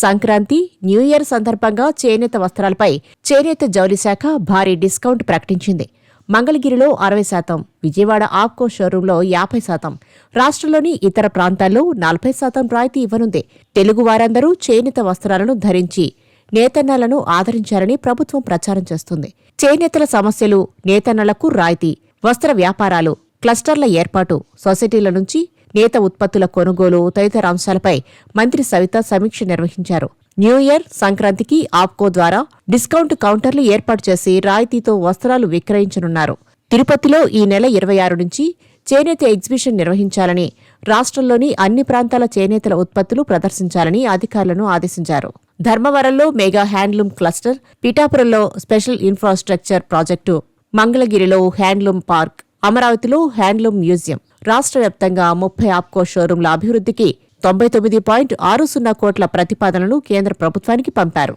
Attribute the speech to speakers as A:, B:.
A: Sankranti, new year సందర్భంగా చేనేత వస్త్రాలపై చేనేత జౌళి శాఖ భారీ డిస్కౌంట్ ప్రకటించింది. మంగళగిరిలో 60%, విజయవాడ ఆప్కో షోరూంలో 50%, రాష్ట్రంలోని ఇతర ప్రాంతాల్లో 40% రాయితీ ఇవ్వనుంది. తెలుగు వారందరూ చేనేత వస్త్రాలను ధరించి నేతన్నలను ఆదరించాలని ప్రభుత్వం ప్రచారం చేస్తుంది. చేనేతల సమస్యలు, నేతన్నలకు రాయితీ, వస్త్ర వ్యాపారాలు, క్లస్టర్ల ఏర్పాటు, సొసైటీల నుంచి నేత ఉత్పత్తుల కొనుగోలు తదితర అంశాలపై మంత్రి సవిత సమీక్ష నిర్వహించారు. న్యూ ఇయర్, సంక్రాంతికి ఆప్కో ద్వారా డిస్కౌంట్ కౌంటర్లు ఏర్పాటు చేసి రాయితీతో వస్త్రాలు విక్రయించనున్నారు. తిరుపతిలో ఈ నెల 26 నుంచి చేనేత ఎగ్జిబిషన్ నిర్వహించాలని, రాష్ట్రంలోని అన్ని ప్రాంతాల చేనేతల ఉత్పత్తులు ప్రదర్శించాలని అధికారులను ఆదేశించారు. ధర్మవరంలో మెగా హ్యాండ్లూమ్ క్లస్టర్, పిఠాపురంలో స్పెషల్ ఇన్ఫ్రాస్ట్రక్చర్ ప్రాజెక్టు, మంగళగిరిలో హ్యాండ్లూమ్ పార్క్, అమరావతిలో హ్యాండ్లూమ్ మ్యూజియం, రాష్ట్ర వ్యాప్తంగా 30 ఆప్కో షోరూంల అభివృద్ధికి 99.60 కోట్ల ప్రతిపాదనలు కేంద్ర ప్రభుత్వానికి పంపారు.